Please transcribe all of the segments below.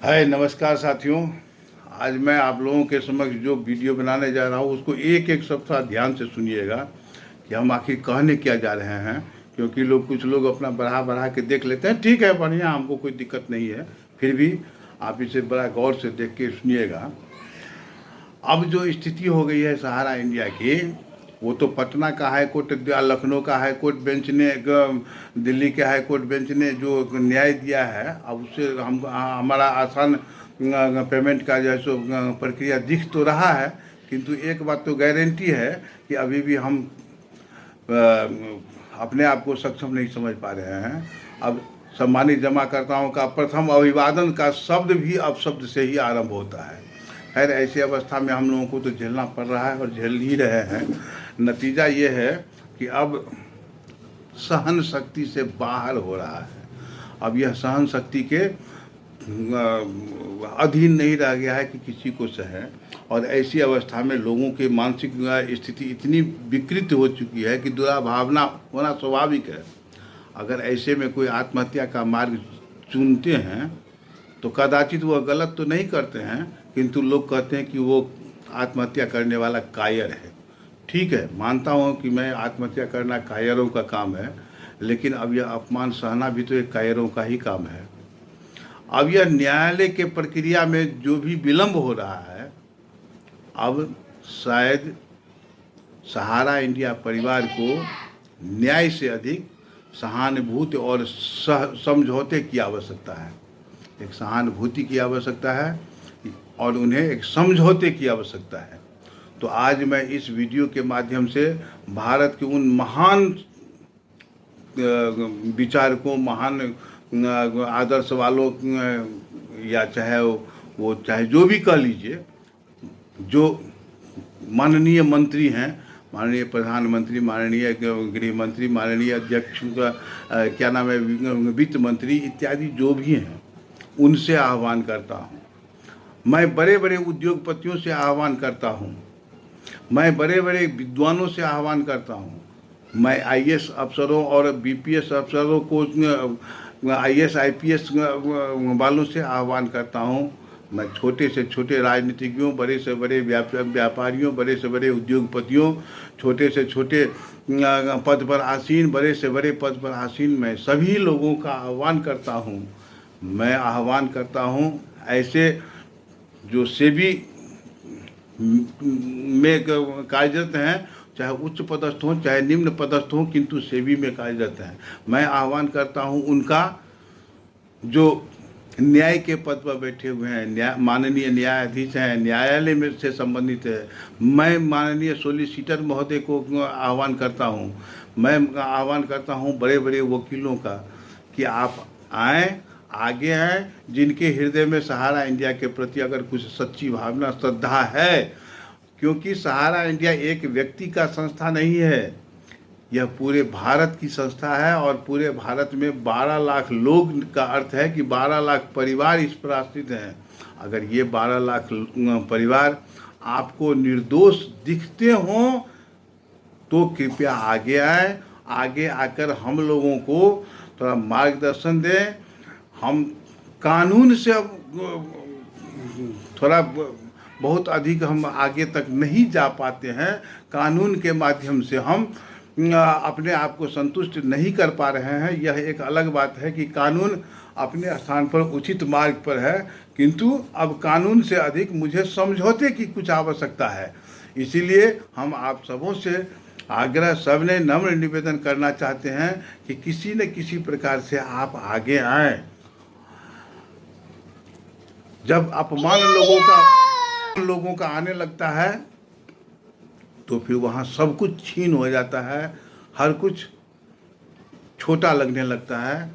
हाय नमस्कार साथियों। आज मैं आप लोगों के समक्ष जो वीडियो बनाने जा रहा हूँ उसको एक एक सब थोड़ा ध्यान से सुनिएगा कि हम आखिर कहने क्या जा रहे हैं। क्योंकि कुछ लोग अपना बढ़ा बढ़ा के देख लेते हैं, ठीक है, बढ़िया, हमको कोई दिक्कत नहीं है, फिर भी आप इसे बड़ा गौर से देख के सुनिएगा। अब जो स्थिति हो गई है सहारा इंडिया की, वो तो पटना का हाई कोर्ट, लखनऊ का हाई कोर्ट बेंच ने, दिल्ली के हाई कोर्ट बेंच ने जो न्याय दिया है, अब उससे हमारा आसान पेमेंट का जो है सो प्रक्रिया दिख तो रहा है, किंतु एक बात तो गारंटी है कि अभी भी हम अपने आप को सक्षम नहीं समझ पा रहे हैं। अब सम्मानित जमाकर्ताओं का प्रथम अभिवादन का शब्द भी अपशब्द से ही आरंभ होता है। खैर, ऐसी अवस्था में हम लोगों को तो झेलना पड़ रहा है और झेल ही रहे हैं। नतीजा ये है कि अब सहन शक्ति से बाहर हो रहा है। अब यह सहन शक्ति के अधीन नहीं रह गया है कि किसी को सहे, और ऐसी अवस्था में लोगों की मानसिक स्थिति इतनी विकृत हो चुकी है कि दुराभावना होना स्वाभाविक है। अगर ऐसे में कोई आत्महत्या का मार्ग चुनते हैं तो कदाचित वह गलत तो नहीं करते हैं, किंतु लोग कहते हैं कि वो आत्महत्या करने वाला कायर है। ठीक है, मानता हूँ कि मैं आत्महत्या करना कायरों का काम है, लेकिन अब यह अपमान सहना भी तो एक कायरों का ही काम है। अब यह न्यायालय के प्रक्रिया में जो भी विलंब हो रहा है, अब शायद सहारा इंडिया परिवार को न्याय से अधिक सहानुभूति और समझौते की आवश्यकता है। एक सहानुभूति की आवश्यकता है और उन्हें एक समझौते की आवश्यकता है। तो आज मैं इस वीडियो के माध्यम से भारत के उन महान विचारकों, महान आदर्श वालों, या चाहे वो चाहे जो भी कह लीजिए, जो माननीय मंत्री हैं, माननीय प्रधानमंत्री, माननीय गृह मंत्री, माननीय अध्यक्ष, क्या नाम है, वित्त मंत्री इत्यादि जो भी हैं, उनसे आह्वान करता हूँ। मैं बड़े बड़े उद्योगपतियों से आह्वान करता हूँ, मैं बड़े बड़े विद्वानों से आह्वान करता हूँ, मैं आईएएस अफसरों और बीपीएस अफसरों को, आईएएस आईपीएस वालों से आह्वान करता हूँ, मैं छोटे से छोटे राजनीतिज्ञों, बड़े से बड़े व्यापारियों, बड़े से बड़े उद्योगपतियों, छोटे से छोटे पद पर आसीन, बड़े से बड़े पद पर आसीन, मैं सभी लोगों का आह्वान करता हूँ। मैं आह्वान करता हूँ ऐसे जो सेबी में कार्यरत हैं, चाहे उच्च पदस्थ हों चाहे निम्न पदस्थ हों, किंतु सेबी में कार्यरत हैं, मैं आह्वान करता हूं उनका, जो न्याय के पद पर बैठे हुए हैं, माननीय न्यायाधीश हैं, न्यायालय में से संबंधित है, मैं माननीय सोलिसिटर महोदय को आह्वान करता हूं, मैं आह्वान करता हूं बड़े बड़े वकीलों का कि आप आएँ, आगे हैं, जिनके हृदय में सहारा इंडिया के प्रति अगर कुछ सच्ची भावना, श्रद्धा है, क्योंकि सहारा इंडिया एक व्यक्ति का संस्था नहीं है, यह पूरे भारत की संस्था है, और पूरे भारत में 12 लाख लोग का अर्थ है कि 12 लाख परिवार इस पर आश्रित हैं। अगर ये 12 लाख परिवार आपको निर्दोष दिखते हों तो कृपया आगे आए, आगे आकर हम लोगों को थोड़ा मार्गदर्शन दें। हम कानून से अब थोड़ा बहुत अधिक हम आगे तक नहीं जा पाते हैं, कानून के माध्यम से हम अपने आप को संतुष्ट नहीं कर पा रहे हैं। यह एक अलग बात है कि कानून अपने स्थान पर उचित मार्ग पर है, किंतु अब कानून से अधिक मुझे समझौते की कुछ आवश्यकता है। इसीलिए हम आप सबों से आग्रह, सबने नम्र निवेदन करना चाहते हैं कि किसी न किसी प्रकार से आप आगे आएँ। जब अपमान लोगों का आने लगता है तो फिर वहाँ सब कुछ छीन हो जाता है, हर कुछ छोटा लगने लगता है,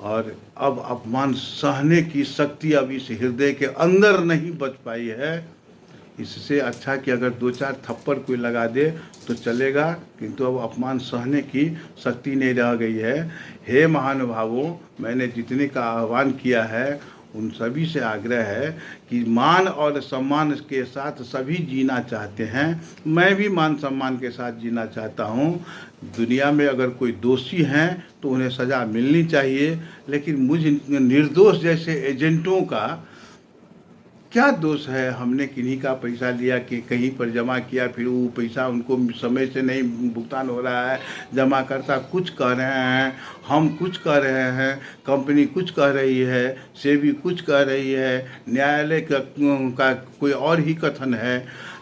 और अब अपमान सहने की शक्ति अब इस हृदय के अंदर नहीं बच पाई है। इससे अच्छा कि अगर 2-4 थप्पड़ कोई लगा दे तो चलेगा, किंतु अब अपमान सहने की शक्ति नहीं रह गई है। हे महानुभावों, मैंने जितने का आह्वान किया है उन सभी से आग्रह है कि मान और सम्मान के साथ सभी जीना चाहते हैं। मैं भी मान सम्मान के साथ जीना चाहता हूँ। दुनिया में अगर कोई दोषी हैं तो उन्हें सज़ा मिलनी चाहिए, लेकिन मुझ निर्दोष जैसे एजेंटों का क्या दोष है? हमने किन्हीं का पैसा लिया कि कहीं पर जमा किया, फिर वो पैसा उनको समय से नहीं भुगतान हो रहा है, जमाकर्ता कुछ कह रहे हैं, हम कुछ कह रहे हैं, कंपनी कुछ कह रही है, सेबी कुछ कह रही है, न्यायालय का कोई और ही कथन है।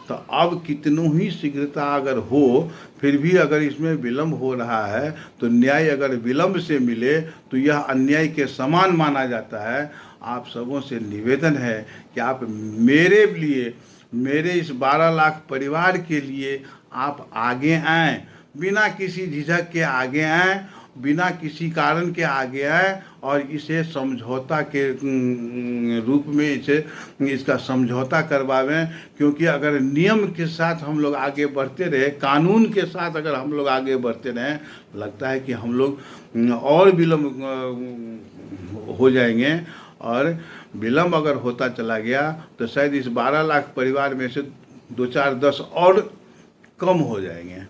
तो अब कितनों ही शीघ्रता अगर हो, फिर भी अगर इसमें विलम्ब हो रहा है तो न्याय अगर विलम्ब से मिले तो यह अन्याय के समान माना जाता है। आप सबों से निवेदन है कि आप मेरे लिए, मेरे इस 12 लाख परिवार के लिए आप आगे आएँ, बिना किसी झिझक के आगे आएँ, बिना किसी कारण के आगे आए और इसे समझौता के रूप में इसका समझौता करवावें। क्योंकि अगर नियम के साथ हम लोग आगे बढ़ते रहे, कानून के साथ अगर हम लोग आगे बढ़ते रहें, लगता है कि हम लोग और विलम्ब हो जाएंगे। और विलम्ब अगर होता चला गया तो शायद इस 12 लाख परिवार में से 2, 4, 10 और कम हो जाएंगे।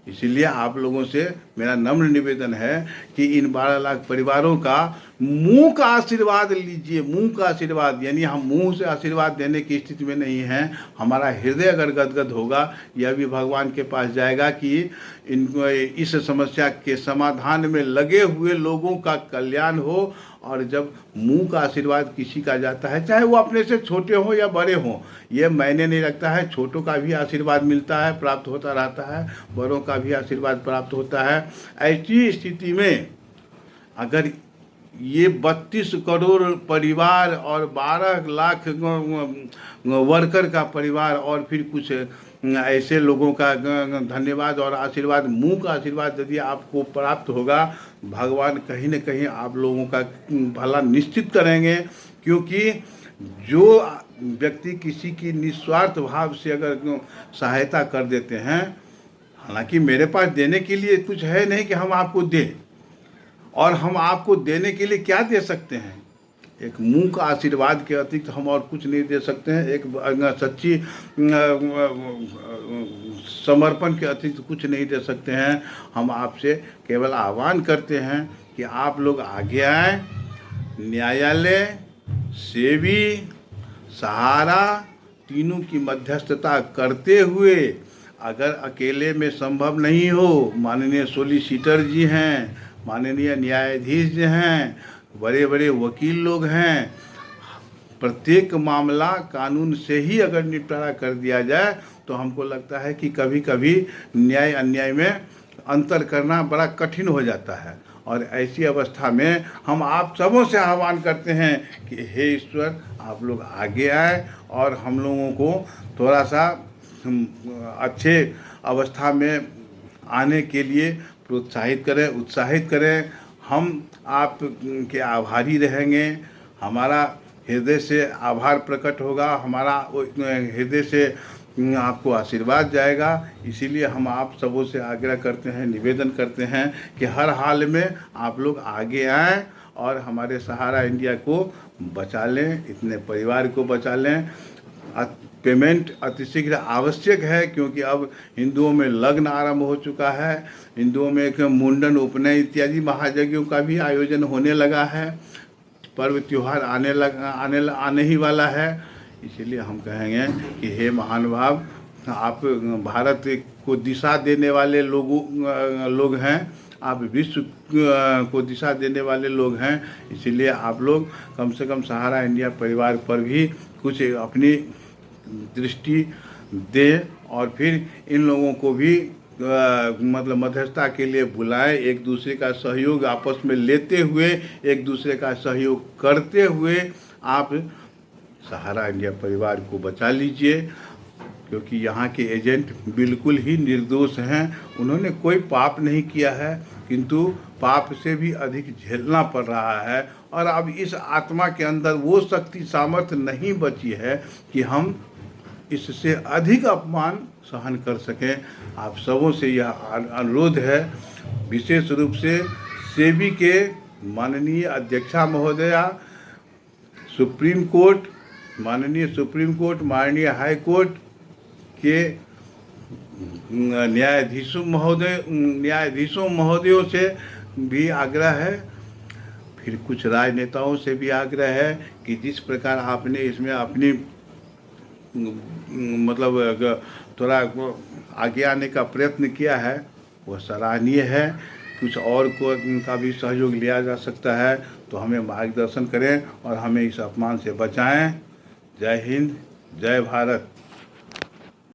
इसीलिए आप लोगों से मेरा नम्र निवेदन है कि इन 12 लाख परिवारों का मुंह का आशीर्वाद लीजिए। मुंह का आशीर्वाद यानी हम मुंह से आशीर्वाद देने की स्थिति में नहीं हैं। हमारा हृदय अगर गदगद होगा, यह भी भगवान के पास जाएगा कि इनको इस समस्या के समाधान में लगे हुए लोगों का कल्याण हो। और जब मुंह का आशीर्वाद किसी का जाता है, चाहे वो अपने से छोटे हों या बड़े हों, ये मायने नहीं रखता है। छोटों का भी आशीर्वाद मिलता है, प्राप्त होता रहता है, बड़ों का भी आशीर्वाद प्राप्त होता है। ऐसी स्थिति में अगर ये 32 करोड़ परिवार और 12 लाख वर्कर का परिवार और फिर कुछ ऐसे लोगों का धन्यवाद और आशीर्वाद, मुंह का आशीर्वाद यदि आपको प्राप्त होगा, भगवान कहीं न कहीं आप लोगों का भला निश्चित करेंगे। क्योंकि जो व्यक्ति किसी की निस्वार्थ भाव से अगर सहायता कर देते हैं, हालांकि मेरे पास देने के लिए कुछ है नहीं कि हम आपको दें, और हम आपको देने के लिए क्या दे सकते हैं? एक मुंह का आशीर्वाद के अतिरिक्त हम और कुछ नहीं दे सकते हैं। एक सच्ची समर्पण के अतिरिक्त कुछ नहीं दे सकते हैं। हम आपसे केवल आह्वान करते हैं कि आप लोग आगे आएँ। न्यायालय, सेबी, सहारा तीनों की मध्यस्थता करते हुए, अगर अकेले में संभव नहीं हो, माननीय सोलिसिटर जी हैं, माननीय न्यायाधीश जी हैं, बड़े बड़े वकील लोग हैं, प्रत्येक मामला कानून से ही अगर निपटारा कर दिया जाए तो हमको लगता है कि कभी कभी न्याय अन्याय में अंतर करना बड़ा कठिन हो जाता है। और ऐसी अवस्था में हम आप सबों से आह्वान करते हैं कि हे ईश्वर, आप लोग आगे आए और हम लोगों को थोड़ा सा अच्छे अवस्था में आने के लिए प्रोत्साहित करें, उत्साहित करें। हम आप के आभारी रहेंगे। हमारा हृदय से आभार प्रकट होगा, हमारा हृदय से आपको आशीर्वाद जाएगा। इसीलिए हम आप सबों से आग्रह करते हैं, निवेदन करते हैं कि हर हाल में आप लोग आगे आएँ और हमारे सहारा इंडिया को बचा लें, इतने परिवार को बचा लें। पेमेंट अतिशीघ्र आवश्यक है, क्योंकि अब हिंदुओं में लग्न आरंभ हो चुका है। हिंदुओं में एक मुंडन, उपनयन इत्यादि महायज्ञों का भी आयोजन होने लगा है। पर्व त्योहार आने ही वाला है। इसीलिए हम कहेंगे कि हे महानुभाव, आप भारत को दिशा देने वाले लोग हैं, आप विश्व को दिशा देने वाले लोग हैं। इसीलिए आप लोग कम से कम सहारा इंडिया परिवार पर भी कुछ अपनी दृष्टि दें और फिर इन लोगों को भी मतलब मध्यस्थता के लिए बुलाएं। एक दूसरे का सहयोग आपस में लेते हुए, एक दूसरे का सहयोग करते हुए आप सहारा इंडिया परिवार को बचा लीजिए। क्योंकि यहाँ के एजेंट बिल्कुल ही निर्दोष हैं। उन्होंने कोई पाप नहीं किया है, किंतु पाप से भी अधिक झेलना पड़ रहा है। और अब इस आत्मा के अंदर वो शक्ति सामर्थ्य नहीं बची है कि हम इससे अधिक अपमान सहन कर सकें। आप सबों से यह अनुरोध है, विशेष रूप से सेबी के माननीय अध्यक्षा महोदया सुप्रीम कोर्ट, माननीय सुप्रीम कोर्ट, माननीय हाई कोर्ट के न्यायाधीशों महोदयों से भी आग्रह है, फिर कुछ राजनेताओं से भी आग्रह है कि जिस प्रकार आपने इसमें अपनी मतलब थोड़ा आगे आने का प्रयत्न किया है वह सराहनीय है। कुछ और को का भी सहयोग लिया जा सकता है तो हमें मार्गदर्शन करें और हमें इस अपमान से बचाएं। जय हिंद, जय भारत।